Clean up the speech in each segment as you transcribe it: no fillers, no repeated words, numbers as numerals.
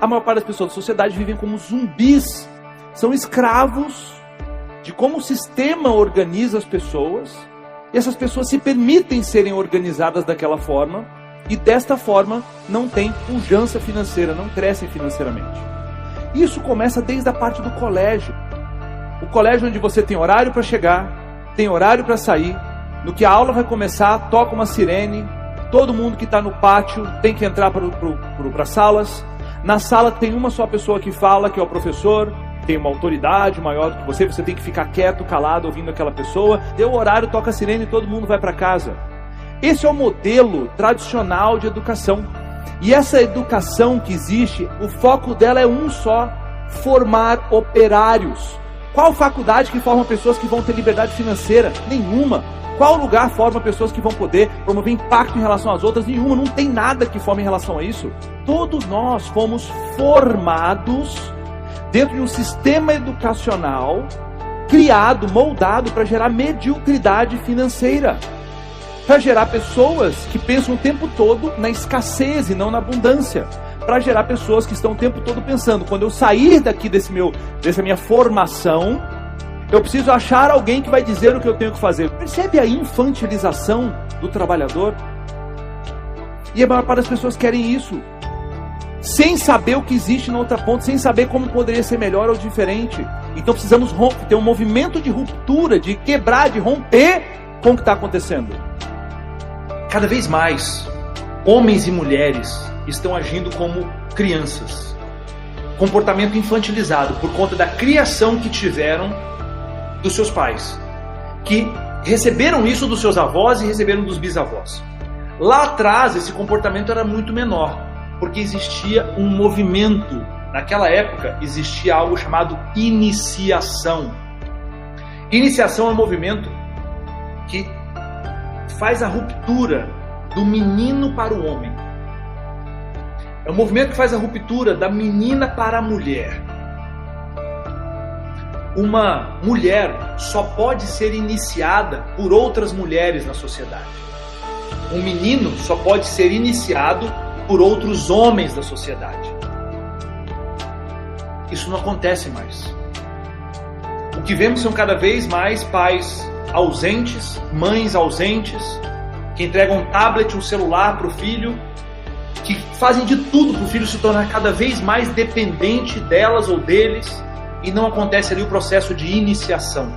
A maior parte das pessoas da sociedade vivem como zumbis. São escravos de como o sistema organiza as pessoas. E essas pessoas se permitem serem organizadas daquela forma. E desta forma não tem pujança financeira, não crescem financeiramente. Isso começa desde a parte do colégio. O colégio onde você tem horário para chegar, tem horário para sair. No que a aula vai começar, toca uma sirene. Todo mundo que está no pátio tem que entrar para as salas. Na sala tem uma só pessoa que fala, que é o professor. Tem uma autoridade maior do que você tem que ficar quieto, calado, ouvindo aquela pessoa. Deu o horário, toca a sirene e todo mundo vai para casa. Esse é o modelo tradicional de educação. E essa educação que existe, o foco dela é um só: formar operários. Qual faculdade que forma pessoas que vão ter liberdade financeira? Nenhuma. Qual lugar forma pessoas que vão poder promover impacto em relação às outras? Nenhuma. Não tem nada que forme em relação a isso. Todos nós fomos formados dentro de um sistema educacional criado, moldado para gerar mediocridade financeira. Para gerar pessoas que pensam o tempo todo na escassez e não na abundância. Para gerar pessoas que estão o tempo todo pensando: quando eu sair daqui dessa minha formação, eu preciso achar alguém que vai dizer o que eu tenho que fazer. Percebe a infantilização do trabalhador? E a maior parte das pessoas querem isso, sem saber o que existe na outra ponta, sem saber como poderia ser melhor ou diferente. Então precisamos ter um movimento de ruptura, de quebrar, de romper com o que está acontecendo. Cada vez mais, homens e mulheres estão agindo como crianças. Comportamento infantilizado por conta da criação que tiveram dos seus pais, que receberam isso dos seus avós e receberam dos bisavós. Lá atrás, esse comportamento era muito menor, porque existia um movimento. Naquela época, existia algo chamado iniciação. Iniciação é um movimento que faz a ruptura do menino para o homem. É um movimento que faz a ruptura da menina para a mulher. Uma mulher só pode ser iniciada por outras mulheres na sociedade. Um menino só pode ser iniciado por outros homens da sociedade. Isso não acontece mais. O que vemos são cada vez mais pais ausentes, mães ausentes, que entregam um tablet, um celular para o filho, que fazem de tudo para o filho se tornar cada vez mais dependente delas ou deles, e não acontece ali o processo de iniciação.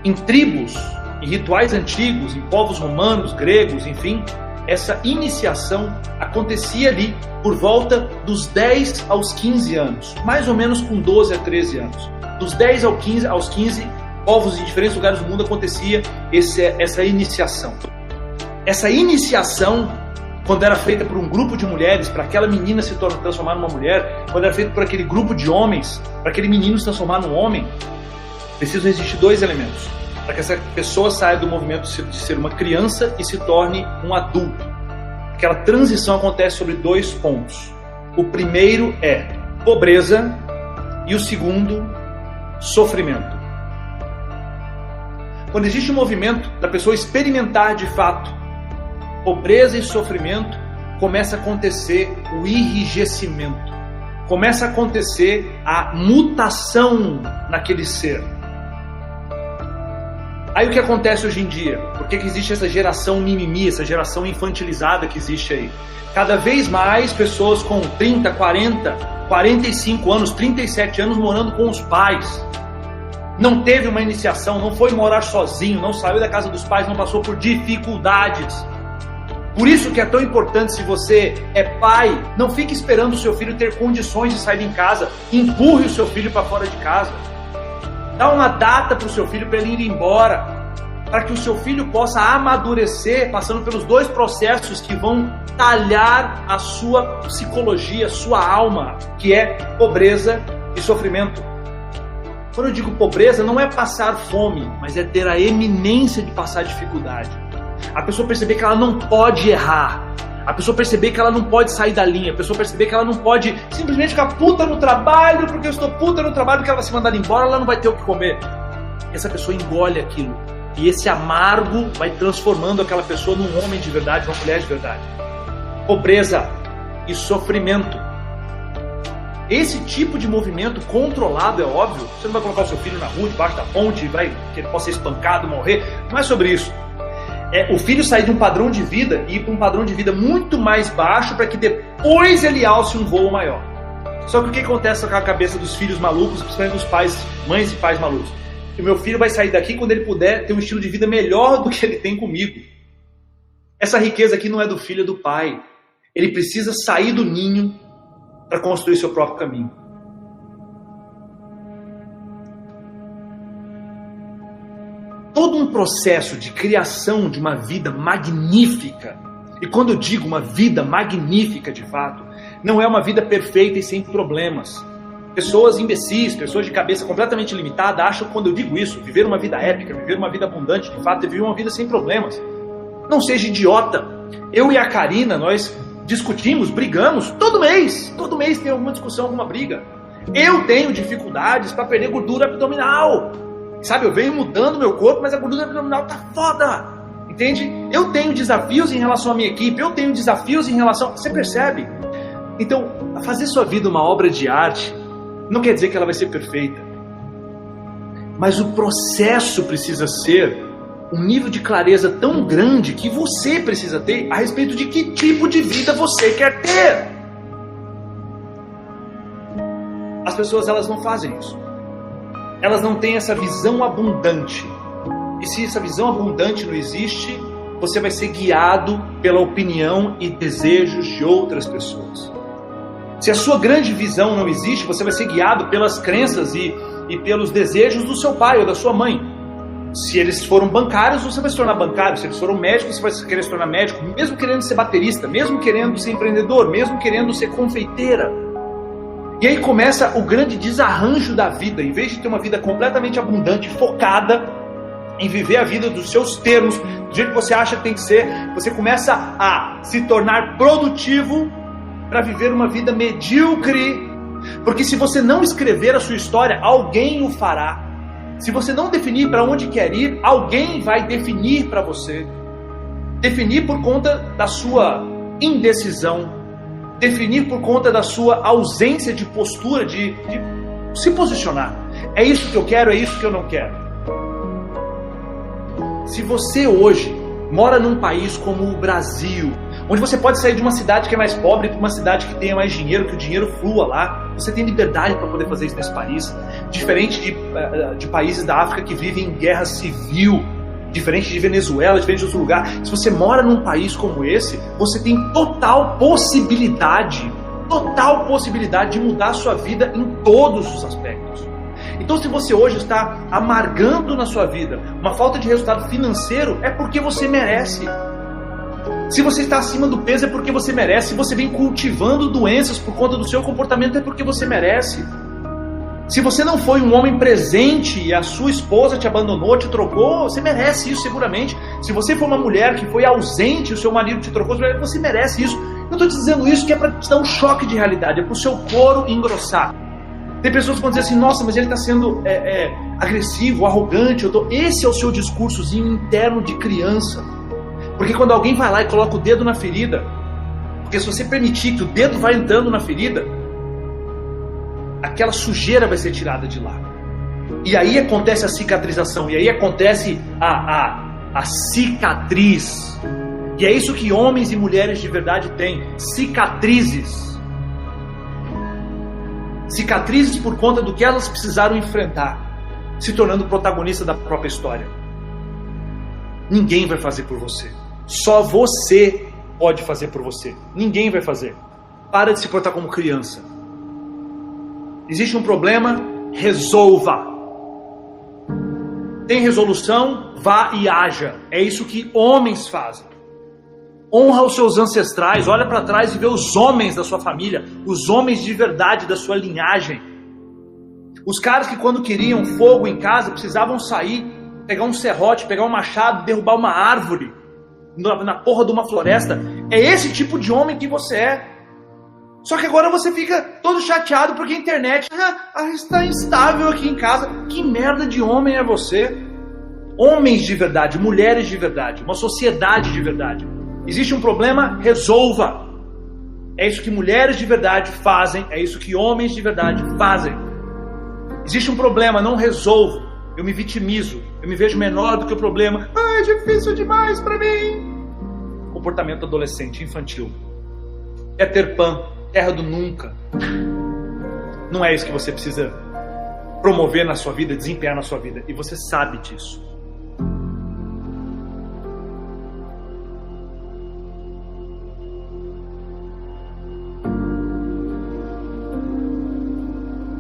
Em tribos, em rituais antigos, em povos romanos, gregos, enfim, essa iniciação acontecia ali por volta dos 10 aos 15 anos, mais ou menos com 12 a 13 anos. Dos 10 aos 15, povos em diferentes lugares do mundo acontecia essa iniciação. Essa iniciação, quando era feita por um grupo de mulheres, para aquela menina se transformar numa mulher, quando era feita por aquele grupo de homens, para aquele menino se transformar num homem, precisam existir dois elementos para que essa pessoa saia do movimento de ser uma criança e se torne um adulto. Aquela transição acontece sobre dois pontos. O primeiro é pobreza e o segundo, sofrimento. Quando existe um movimento da pessoa experimentar de fato pobreza e sofrimento, começa a acontecer o enrijecimento. Começa a acontecer a mutação naquele ser. Aí o que acontece hoje em dia? Por que existe essa geração mimimi, essa geração infantilizada que existe aí? Cada vez mais pessoas com 30, 40, 45 anos, 37 anos morando com os pais. Não teve uma iniciação, não foi morar sozinho, não saiu da casa dos pais, não passou por dificuldades. Por isso que é tão importante, se você é pai, não fique esperando o seu filho ter condições de sair de casa. Empurre o seu filho para fora de casa. Dá uma data para o seu filho para ele ir embora, para que o seu filho possa amadurecer, passando pelos dois processos que vão talhar a sua psicologia, a sua alma, que é pobreza e sofrimento. Quando eu digo pobreza, não é passar fome, mas é ter a eminência de passar dificuldade. A pessoa perceber que ela não pode errar. A pessoa perceber que ela não pode sair da linha. A pessoa perceber que ela não pode simplesmente ficar puta no trabalho, porque eu estou puta no trabalho, porque ela vai ser mandada embora, ela não vai ter o que comer. Essa pessoa engole aquilo. E esse amargo vai transformando aquela pessoa num homem de verdade, uma mulher de verdade. Pobreza. e sofrimento. Esse tipo de movimento controlado, é óbvio, você não vai colocar o seu filho na rua, debaixo da ponte, que ele possa ser espancado, morrer. Não é sobre isso. É o filho sair de um padrão de vida e ir para um padrão de vida muito mais baixo para que depois ele alce um voo maior. Só que o que acontece com a cabeça dos filhos malucos, principalmente dos pais, mães e pais malucos? Que o meu filho vai sair daqui quando ele puder ter um estilo de vida melhor do que ele tem comigo. Essa riqueza aqui não é do filho, é do pai. Ele precisa sair do ninho para construir seu próprio caminho. Todo um processo de criação de uma vida magnífica, e quando eu digo uma vida magnífica de fato, não é uma vida perfeita e sem problemas. Pessoas imbecis, pessoas de cabeça completamente limitada, acham que quando eu digo isso, viver uma vida épica, viver uma vida abundante, de fato, é viver uma vida sem problemas. Não seja idiota. Eu e a Karina, nós discutimos, brigamos, todo mês tem alguma discussão, alguma briga. Eu tenho dificuldades para perder gordura abdominal. Sabe, eu venho mudando meu corpo, mas a gordura abdominal tá foda. Entende? Eu tenho desafios em relação à minha equipe, eu tenho desafios em relação... Você percebe? Então, fazer sua vida uma obra de arte não quer dizer que ela vai ser perfeita. Mas o processo precisa ser um nível de clareza tão grande que você precisa ter a respeito de que tipo de vida você quer ter. As pessoas, elas não fazem isso. Elas não têm essa visão abundante. E se essa visão abundante não existe, você vai ser guiado pela opinião e desejos de outras pessoas. Se a sua grande visão não existe, você vai ser guiado pelas crenças e pelos desejos do seu pai ou da sua mãe. Se eles foram bancários, você vai se tornar bancário. Se eles foram médicos, você vai querer se tornar médico. Mesmo querendo ser baterista, mesmo querendo ser empreendedor, mesmo querendo ser confeiteira. E aí começa o grande desarranjo da vida. Em vez de ter uma vida completamente abundante, focada em viver a vida dos seus termos, do jeito que você acha que tem que ser, você começa a se tornar produtivo para viver uma vida medíocre. Porque se você não escrever a sua história, alguém o fará. Se você não definir para onde quer ir, alguém vai definir para você. Definir por conta da sua indecisão. Definir por conta da sua ausência de postura, de se posicionar. É isso que eu quero, é isso que eu não quero. Se você hoje mora num país como o Brasil, onde você pode sair de uma cidade que é mais pobre para uma cidade que tenha mais dinheiro, que o dinheiro flua lá, você tem liberdade para poder fazer isso nesse país, diferente de países da África que vivem em guerra civil, diferente de Venezuela, diferente de outro lugar. Se você mora num país como esse, você tem total possibilidade de mudar a sua vida em todos os aspectos. Então, se você hoje está amargando na sua vida uma falta de resultado financeiro, é porque você merece. Se você está acima do peso, é porque você merece. Se você vem cultivando doenças por conta do seu comportamento, é porque você merece. Se você não foi um homem presente e a sua esposa te abandonou, te trocou, você merece isso seguramente. Se você for uma mulher que foi ausente e o seu marido te trocou, você merece isso. Eu estou te dizendo isso que é para te dar um choque de realidade, é para o seu couro engrossar. Tem pessoas que vão dizer assim, nossa, mas ele está sendo agressivo, arrogante. Esse é o seu discursozinho interno de criança. Porque quando alguém vai lá e coloca o dedo na ferida, porque se você permitir que o dedo vá entrando na ferida, aquela sujeira vai ser tirada de lá. E aí acontece a cicatrização, e aí acontece a cicatriz. E é isso que homens e mulheres de verdade têm, cicatrizes. Cicatrizes por conta do que elas precisaram enfrentar, se tornando protagonista da própria história. Ninguém vai fazer por você. Só você pode fazer por você. Ninguém vai fazer. Para de se portar como criança. Existe um problema? Resolva. Tem resolução? Vá e haja. É isso que homens fazem. Honra os seus ancestrais. Olha para trás e vê os homens da sua família. Os homens de verdade da sua linhagem. Os caras que quando queriam fogo em casa precisavam sair, pegar um serrote, pegar um machado, derrubar uma árvore na porra de uma floresta. É esse tipo de homem que você é. Só que agora você fica todo chateado porque a internet está instável aqui em casa. Que merda de homem é você? Homens de verdade, mulheres de verdade, uma sociedade de verdade. Existe um problema? Resolva. É isso que mulheres de verdade fazem, é isso que homens de verdade fazem. Existe um problema, não resolvo, eu me vitimizo, eu me vejo menor do que o problema. É difícil demais para mim. Comportamento adolescente, infantil. Peter Pan, terra do nunca. Não é isso que você precisa promover na sua vida, desempenhar na sua vida. E você sabe disso.